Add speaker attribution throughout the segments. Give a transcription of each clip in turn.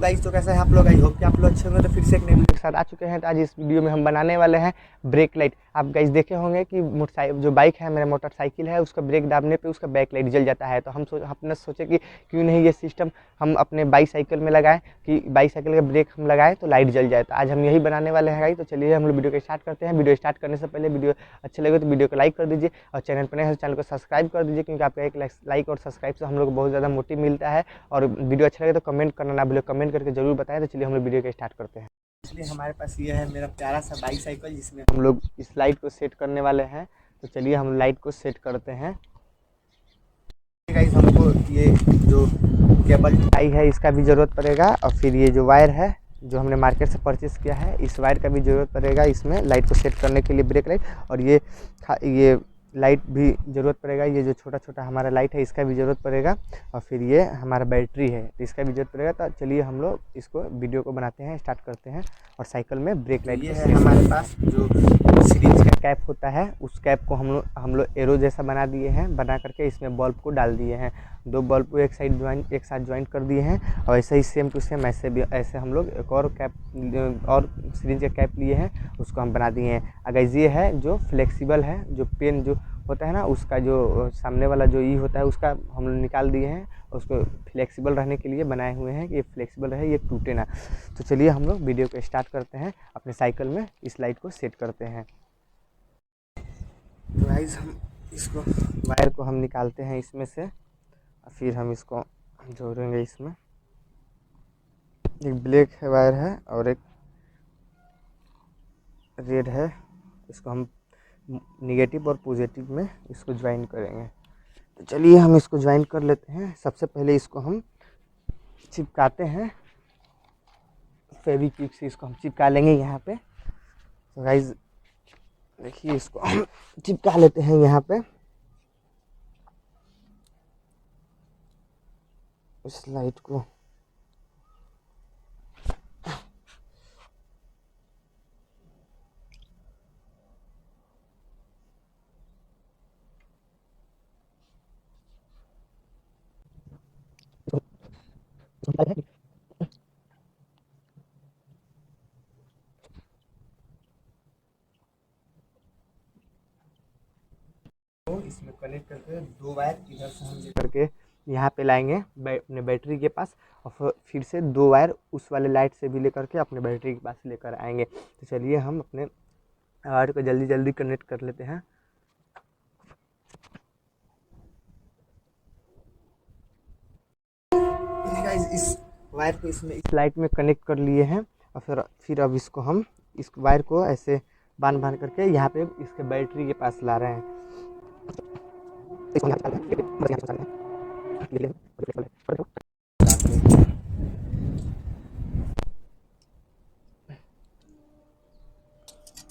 Speaker 1: Guys तो कैसा है आप लोग, आई होप कि आप लोग अच्छे होंगे। तो फिर से एक नई वीडियो के साथ आ चुके हैं। तो आज इस वीडियो में हम बनाने वाले हैं ब्रेक लाइट। आप गाइस देखे होंगे कि मोटरसाइकिल जो बाइक है, मेरा मोटरसाइकिल है, उसका ब्रेक दाबने पे उसका बैक लाइट जल जाता है। तो हमने सोचे कि क्यों नहीं ये सिस्टम हम अपने बाईसाइकिल में लगाएं, कि बाईसाइकिल का ब्रेक हम लगाएं तो लाइट जल जाए। तो आज हम यही बनाने वाले हैं गाइस। तो चलिए हम लोग वीडियो को स्टार्ट करते हैं। वीडियो स्टार्ट करने से पहले वीडियो अच्छे लगे तो वीडियो को लाइक कर दीजिए, और चैनल पर नए हैं तो चैनल को सब्सक्राइब कर दीजिए, क्योंकि आपका एक लाइक और सब्सक्राइब से हम लोग को बहुत ज़्यादा मोटिव मिलता है। और वीडियो अच्छा लगे तो कमेंट करना ना भूलें, कमेंट करके जरूर बताएं। तो चलिए हम लोग वीडियो को स्टार्ट करते हैं। इसलिए हमारे पास ये है मेरा प्यारा सा बाईसाइकिल, जिसमें हम लोग इस लाइट को सेट करने वाले हैं। तो चलिए हम लाइट को सेट करते हैं। गाइस हमको ये जो केबल टाई है इसका भी ज़रूरत पड़ेगा, और फिर ये जो वायर है जो हमने मार्केट से परचेस किया है, इस वायर का भी ज़रूरत पड़ेगा इसमें लाइट को सेट करने के लिए, ब्रेक लाइट। और ये लाइट भी ज़रूरत पड़ेगा, ये जो छोटा छोटा हमारा लाइट है इसका भी ज़रूरत पड़ेगा। और फिर ये हमारा बैटरी है तो इसका भी ज़रूरत पड़ेगा। तो चलिए हम लोग इसको वीडियो को बनाते हैं, स्टार्ट करते हैं। और साइकिल में ब्रेक लाइट ये है हमारे पास जो सीरीज का कैप होता है, उस कैप को हम लोग एरो जैसा बना दिए हैं, बना करके इसमें बल्ब को डाल दिए हैं। दो बल्ब को एक साथ ज्वाइंट कर दिए हैं। और ऐसे ही सेम टू सेम ऐसे हम लोग एक और कैप और सीरीज का कैप लिए हैं, उसको हम बना दिए हैं। अगर ये है जो फ्लेक्सिबल है, जो पेन जो होता है ना, उसका जो सामने वाला जो ई होता है उसका हम लोग निकाल दिए हैं। उसको फ्लेक्सिबल रहने के लिए बनाए हुए हैं कि ये फ्लेक्सिबल रहे, ये टूटे ना। तो चलिए हम लोग वीडियो को स्टार्ट करते हैं, अपने साइकिल में इस लाइट को सेट करते हैं। तो गाइस हम इसको वायर को हम निकालते हैं इसमें से, फिर हम इसको जोड़ेंगे इसमें। एक ब्लैक है वायर है और एक रेड है, इसको हम निगेटिव और पॉजिटिव में इसको ज्वाइन करेंगे। तो चलिए हम इसको ज्वाइन कर लेते हैं। सबसे पहले इसको हम चिपकाते हैं, फेविक्विक से इसको हम चिपका लेंगे यहाँ पे। तो गाइस देखिए इसको हम चिपका लेते हैं यहाँ पे इस लाइट को। तो इसमें कनेक्ट करके दो वायर इधर से हम लेकर के यहाँ पे लाएंगे अपने बैटरी के पास, और फिर से दो वायर उस वाले लाइट से भी लेकर के अपने बैटरी के पास लेकर आएंगे। तो चलिए हम अपने वायर को जल्दी जल्दी कनेक्ट कर लेते हैं। इस वायर को इसमें इस लाइट में कनेक्ट कर लिए हैं। और फिर अब इसको हम इस वायर को ऐसे बांध बांध करके यहाँ पे इसके बैटरी के पास ला रहे हैं।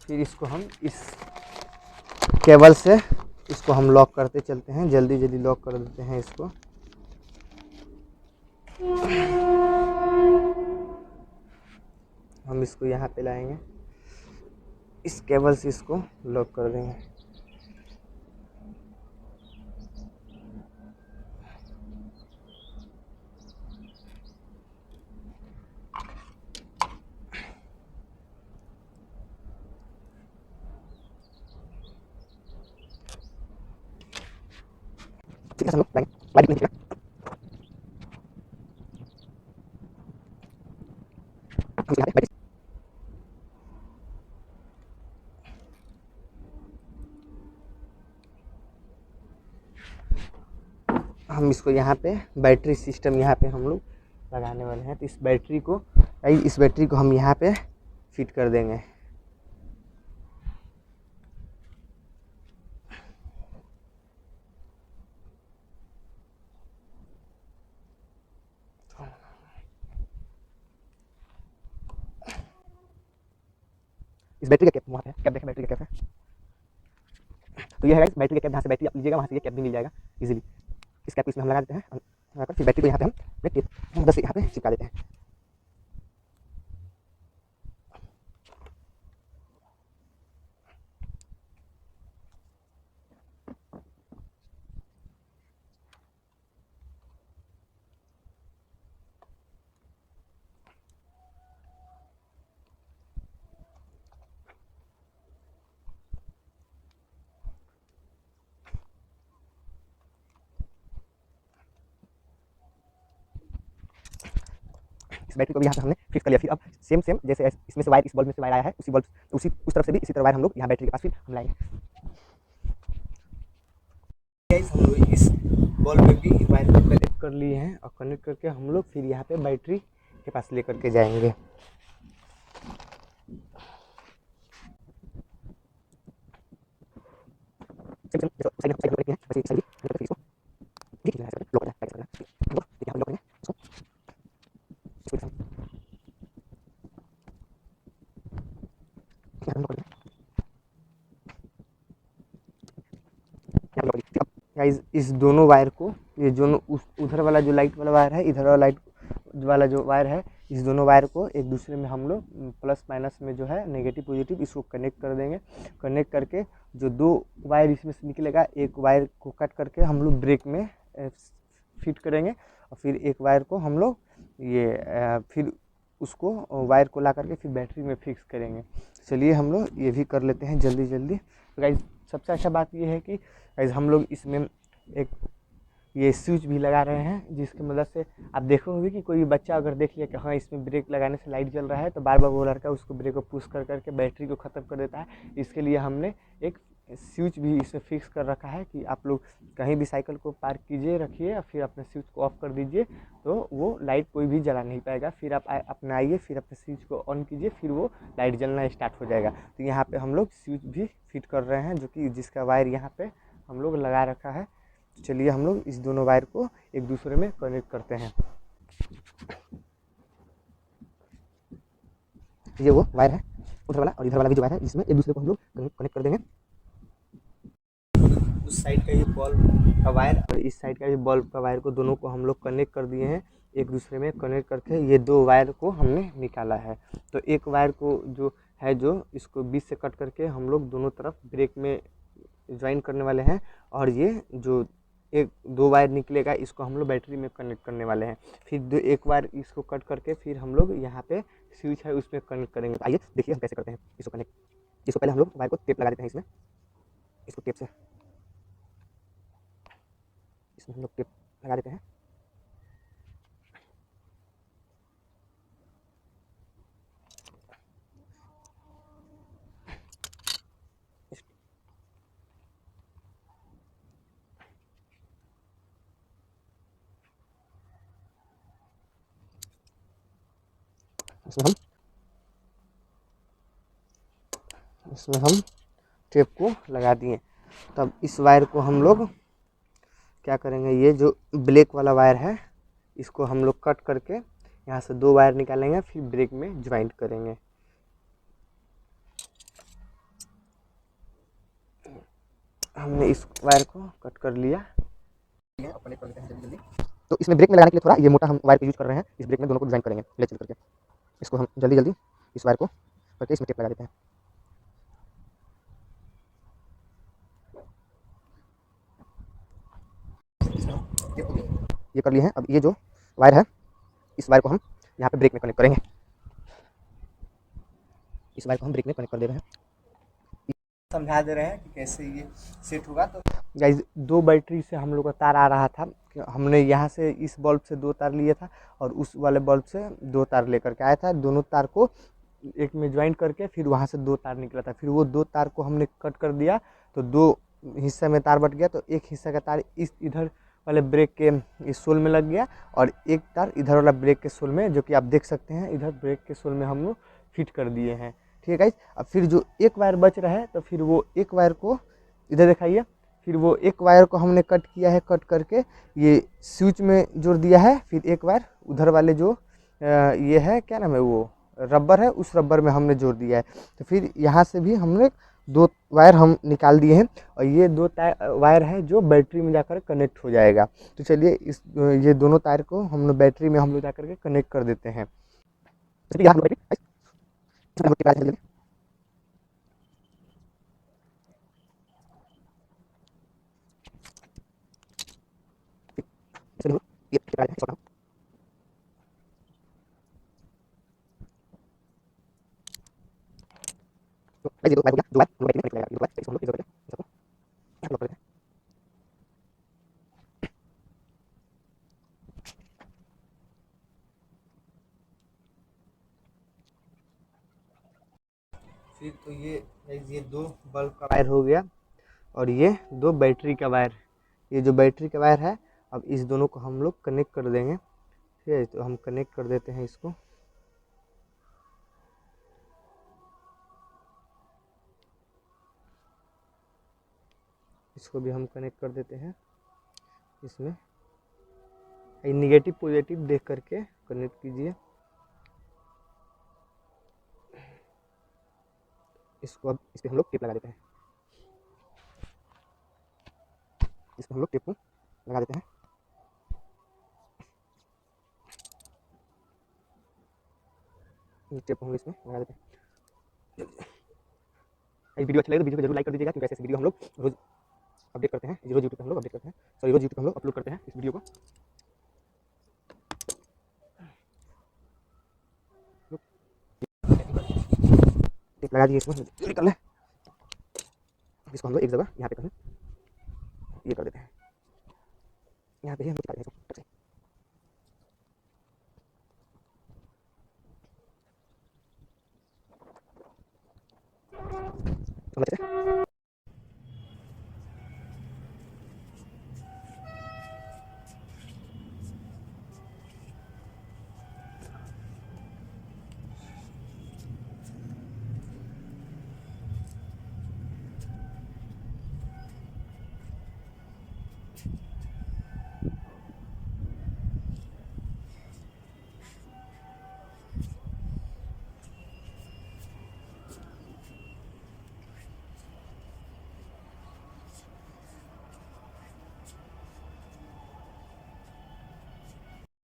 Speaker 1: फिर इसको हम इस केबल से इसको हम लॉक करते चलते हैं, जल्दी जल्दी लॉक कर देते हैं इसको। हम इसको यहाँ पे लाएंगे, इस केबल से इसको लॉक कर देंगे। हम इसको यहाँ पे बैटरी सिस्टम यहाँ पे हम लोग लगाने वाले हैं। तो इस बैटरी को हम यहाँ पे फिट कर देंगे। इस बैटरी का कैप वहाँ पे कैप देखें, बैटरी का कैप है। तो ये है गाइस बैटरी का कैप, जहाँ से बैटरी आप लीजिएगा वहाँ से ये कैप भी मिल जाएगा इजीली। इस कैप को इसमें हम लगा देते हैं, फिर बैटरी को यहाँ पे हम बस यहाँ पे चिपका देते हैं। इस बैटरी को भी यहाँ पे हमने फिक्स कर लिया। फिर अब सेम सेम जैसे इसमें से वायर, इस बल्ब में से वायर आया है, उसी बल्ब उस तरफ से भी इसी तरह वायर हम लोग यहाँ बैटरी के पास फिर हम लाएंगे। हम लोग इस बल्ब में भी वायर को कनेक्ट कर लिए हैं और कनेक्ट करके हम लोग फिर यहाँ पे बैटरी के पास लेकर के जाएंगे। गाइस इस दोनों वायर को, ये दोनों उधर वाला जो लाइट वाला वायर है, इधर वाला लाइट वाला जो वायर है, इस दोनों वायर को एक दूसरे में हम लोग प्लस माइनस में जो है नेगेटिव पॉजिटिव इसको कनेक्ट कर देंगे। कनेक्ट करके जो दो वायर इसमें से निकलेगा, एक वायर को कट करके हम लोग ब्रेक में फिट करेंगे और फिर एक वायर को हम लोग फिर उसको वायर को ला करके फिर बैटरी में फिक्स करेंगे। चलिए हम लोग ये भी कर लेते हैं जल्दी जल्दी। तो गाइस सबसे अच्छा बात ये है कि गाइस हम लोग इसमें एक ये स्विच भी लगा रहे हैं, जिसकी मदद से आप देखोगे कि कोई बच्चा अगर देख लिया कि हाँ इसमें ब्रेक लगाने से लाइट जल रहा है, तो बार बार वो लड़का उसको ब्रेक को पुश कर करके बैटरी को ख़त्म कर देता है। इसके लिए हमने एक स्विच भी इसमें फिक्स कर रखा है कि आप लोग कहीं भी साइकिल को पार्क कीजिए, रखिए और फिर अपने स्विच को ऑफ कर दीजिए, तो वो लाइट कोई भी जला नहीं पाएगा। फिर आप अपने आइए, फिर अपने स्विच को ऑन कीजिए, फिर वो लाइट जलना स्टार्ट हो जाएगा। तो यहाँ पे हम लोग स्विच भी फिट कर रहे हैं, जो कि जिसका वायर यहाँ पे हम लोग लगा रखा है। तो चलिए हम लोग इस दोनों वायर को एक दूसरे में कनेक्ट करते हैं। ये वो वायर है उधर वाला, और इधर वाला भी जो वायर है, जिसमें एक दूसरे को हम लोग कनेक्ट कर देंगे। उस साइड का ये बल्ब का वायर और इस साइड का ये बल्ब का वायर को दोनों को हम लोग कनेक्ट कर दिए हैं। एक दूसरे में कनेक्ट करके ये दो वायर को हमने निकाला है। तो एक वायर को जो है, जो इसको बीच से कट करके हम लोग दोनों तरफ ब्रेक में ज्वाइन करने वाले हैं, और ये जो एक दो वायर निकलेगा इसको हम लोग बैटरी में कनेक्ट करने वाले हैं। फिर एक वायर इसको कट करके फिर हम लोग यहाँ पे स्विच है उसमें कनेक्ट करेंगे। आइए देखिए हम कैसे करते हैं इसको कनेक्ट। इसको पहले हम लोग वायर को टेप लगा देते हैं इसमें, इसको टेप से इसमें हम लोग टेप लगा देते हैं। इसमें हम टेप को लगा दिए। तब इस वायर को हम लोग क्या करेंगे, ये जो ब्लैक वाला वायर है इसको हम लोग कट करके यहाँ से दो वायर निकालेंगे, फिर ब्रेक में ज्वाइंट करेंगे। हमने इस वायर को कट कर लिया। तो इसमें ब्रेक में लगाने के लिए थोड़ा ये मोटा हम वायर को यूज कर रहे हैं। इस ब्रेक में दोनों को ज्वाइन करेंगे ले चल करके। इसको हम जल्दी जल्दी इस वायर को करके इसमें टेप लगा देते हैं। ये कर लिए हैं। अब ये जो वायर है, इस वायर को हम यहाँ पे ब्रेक में कनेक्ट करेंगे। इस वायर को हम ब्रेक में कनेक्ट कर दे रहे हैं, समझा दे रहे हैं कि कैसे ये सेट होगा। तो गाइस दो बैटरी से हम लोग का तार आ रहा था, हमने यहाँ से इस बल्ब से दो तार लिया था और उस वाले बल्ब से दो तार लेकर के आया था। दोनों तार को एक में ज्वाइंट करके फिर वहाँ से दो तार निकला था। फिर वो दो तार को हमने कट कर दिया, तो दो हिस्से में तार बट गया। तो एक हिस्सा का तार इस इधर वाले ब्रेक के इस सोल में लग गया, और एक तार इधर वाला ब्रेक के सोल में, जो कि आप देख सकते हैं इधर ब्रेक के सोल में हम लोग फिट कर दिए हैं। ठीक है गाइस। अब फिर जो एक वायर बच रहा है, तो फिर वो एक वायर को इधर दिखाइए, फिर वो एक वायर को हमने कट किया है, कट करके ये स्विच में जोड़ दिया है। फिर एक वायर उधर वाले जो ये है, क्या नाम है, वो रबर है, उस रबर में हमने जोड़ दिया है। तो फिर यहाँ से भी हमने दो वायर हम निकाल दिए हैं, और ये दो वायर है जो बैटरी में जाकर कनेक्ट हो जाएगा। तो चलिए ये दोनों तार को हम लोग बैटरी में हम लोग जाकर के कनेक्ट कर देते हैं। फिर तो ये 2 बल्ब का वायर हो गया और ये 2 बैटरी का वायर। ये जो बैटरी का वायर है, अब इस दोनों को हम लोग कनेक्ट कर देंगे। ठीक है, तो हम कनेक्ट कर देते हैं इसको। इसको भी हम कनेक्ट कर देते हैं इसमें। नेगेटिव पॉजिटिव देख करके कनेक्ट कीजिए। इसको अब इस पे हम लोग टेप लगा देते हैं। इस पे हम लोग टेप को लगा देते हैं। टेप को हम इसमें लगा देते हैं। ये वीडियो अच्छा लगे तो वीडियो को जरूर लाइक कर दीजिएगा, क्योंकि ऐसे वीडियो हम लोग रोज अपडेट करते हैं। रोज यूट्यूब पे हम लोग अपडेट करते हैं, सॉरी रोज यूट्यूब पे हम लोग अपलोड करते हैं इस वीडियो को। टेप लगा दिए, इसमें निकल है। इसको हम लोग एक जगह यहाँ पे ये कर देते हैं। यहाँ पे ही हम लोग समझ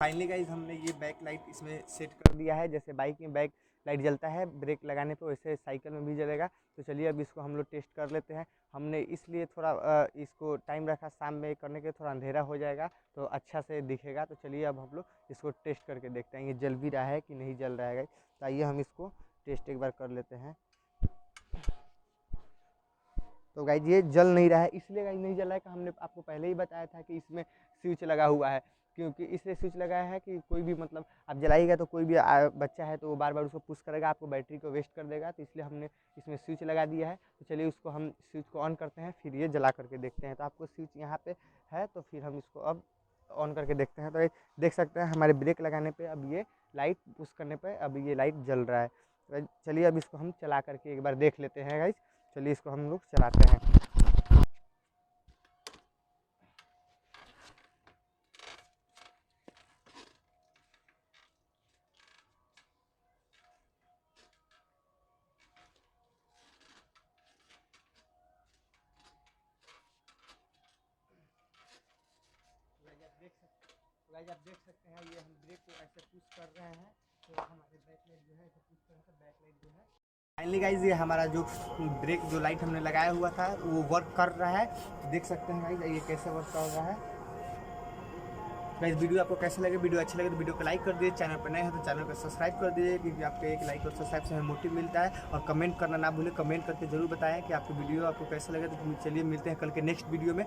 Speaker 1: फाइनली गाइज हमने ये बैक लाइट इसमें सेट कर दिया है। जैसे बाइक में बैक लाइट जलता है ब्रेक लगाने पे, वैसे साइकिल में भी जलेगा। तो चलिए अब इसको हम लोग टेस्ट कर लेते हैं। हमने इसलिए थोड़ा इसको टाइम रखा शाम में करने के, थोड़ा अंधेरा हो जाएगा तो अच्छा से दिखेगा। तो चलिए अब हम लोग इसको टेस्ट करके देखते हैं ये जल भी रहा है कि नहीं जल रहा है गाइज। तो आइए हम इसको टेस्ट एक बार कर लेते हैं। तो गाइज ये जल नहीं रहा है, इसलिए गाइज नहीं जल रहा है कि हमने आपको पहले ही बताया था कि इसमें स्विच लगा हुआ है। क्योंकि इसलिए स्विच लगाया है कि कोई भी मतलब आप जलाइएगा तो कोई भी बच्चा है तो वो बार बार उसको पुश करेगा, आपको बैटरी को वेस्ट कर देगा। तो इसलिए हमने इसमें स्विच लगा दिया है। तो चलिए उसको हम स्विच को ऑन करते हैं, फिर ये जला करके देखते हैं। तो आपको स्विच यहाँ पे है, तो फिर हम इसको अब ऑन करके देखते हैं। तो देख सकते हैं हमारे ब्रेक लगाने पर अब ये लाइट पुश करने पर अब ये लाइट जल रहा है। तो चलिए अब इसको हम चला करके एक बार देख लेते हैं गाइज। चलिए इसको हम लोग चलाते हैं। आप देख सकते हैं ये हम ब्रेक को ऐसे पुश कर रहे हैं तो हमारे बैक लाइट जो है ऐसे पुश करने से बैक लाइट जो है फाइनली गाइज ये हमारा जो ब्रेक जो लाइट हमने लगाया हुआ था वो वर्क कर रहा है। देख सकते हैं गाइज ये कैसे वर्क कर रहा है। गाइज वीडियो आपको कैसे लगे, वीडियो अच्छा लगे तो वीडियो को लाइक कर दीजिए, चैनल पर नए हैं तो चैनल को सब्सक्राइब कर दीजिए, क्योंकि आपके एक लाइक और सब्सक्राइब से हमें मोटिव मिलता है। और कमेंट करना ना भूलें, कमेंट करके जरूर बताएं कि आपकी वीडियो आपको कैसे लगे। तो चलिए मिलते हैं कल के नेक्स्ट वीडियो में।